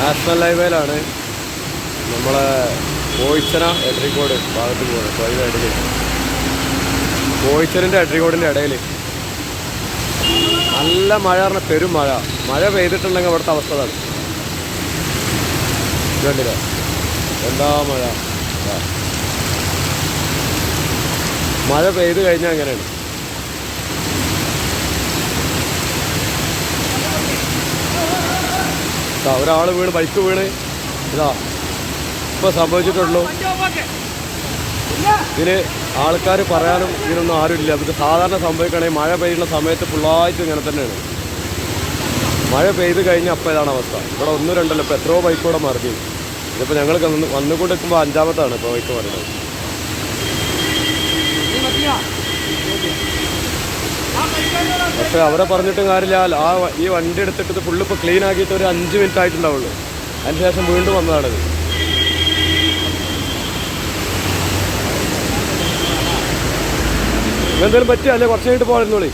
National ഹൈവേയിലാണ് നമ്മളെ കോയിച്ചന എട്രിക്കോട് ഭാഗത്ത് പോകുന്നത്. അപ്പോൾ അതിൻ്റെ ഇടയിൽ കോയിച്ചനിൻ്റെ എട്രിക്കോടിൻ്റെ ഇടയിൽ നല്ല മഴ പറഞ്ഞാൽ പെരും മഴ. മഴ പെയ്തിട്ടുണ്ടെങ്കിൽ അവിടുത്തെ അവസ്ഥ അതാണ്. കണ്ടില്ലേ എന്താ മഴ. മഴ പെയ്ത് കഴിഞ്ഞാൽ അങ്ങനെയാണ്. ഒരാൾ വീണ്, ബൈക്ക് വീണ് ഇതാ ഇപ്പോൾ സംഭവിച്ചിട്ടുള്ളൂ. ഇതിന് ആൾക്കാർ പറയാനും ഇതിനൊന്നും ആരുമില്ല. ഇത് സാധാരണ സംഭവിക്കുകയാണെങ്കിൽ മഴ പെയ്യുന്ന സമയത്ത് ഫുള്ളായിട്ട് ഇങ്ങനെ തന്നെയാണ്. മഴ പെയ്ത് കഴിഞ്ഞാൽ അപ്പോൾ ഇതാണ് അവസ്ഥ. ഇവിടെ ഒന്നും രണ്ടല്ലോ, ഇപ്പോൾ എത്രയോ ബൈക്കോടെ മറിഞ്ഞു. ഇതിപ്പോൾ ഞങ്ങൾ വന്നുകൊണ്ട് നിൽക്കുമ്പോൾ അഞ്ചാമത്താണ് ഇപ്പോൾ ബൈക്ക് മറിയുന്നത്. പക്ഷേ അവരെ പറഞ്ഞിട്ടും കാര്യമില്ല. ഈ വണ്ടി എടുത്തിട്ട് ഇത് ഫുള്ള് ഇപ്പോൾ ക്ലീൻ ആക്കിയിട്ട് ഒരു 5 മിനിറ്റ് ആയിട്ടുണ്ടാവുള്ളൂ. അതിന് ശേഷം വീണ്ടും വന്നതാണിത്. എന്തെങ്കിലും പറ്റിയ അല്ലേ കുറച്ച് കഴിഞ്ഞിട്ട് പോയിരുന്നോളി.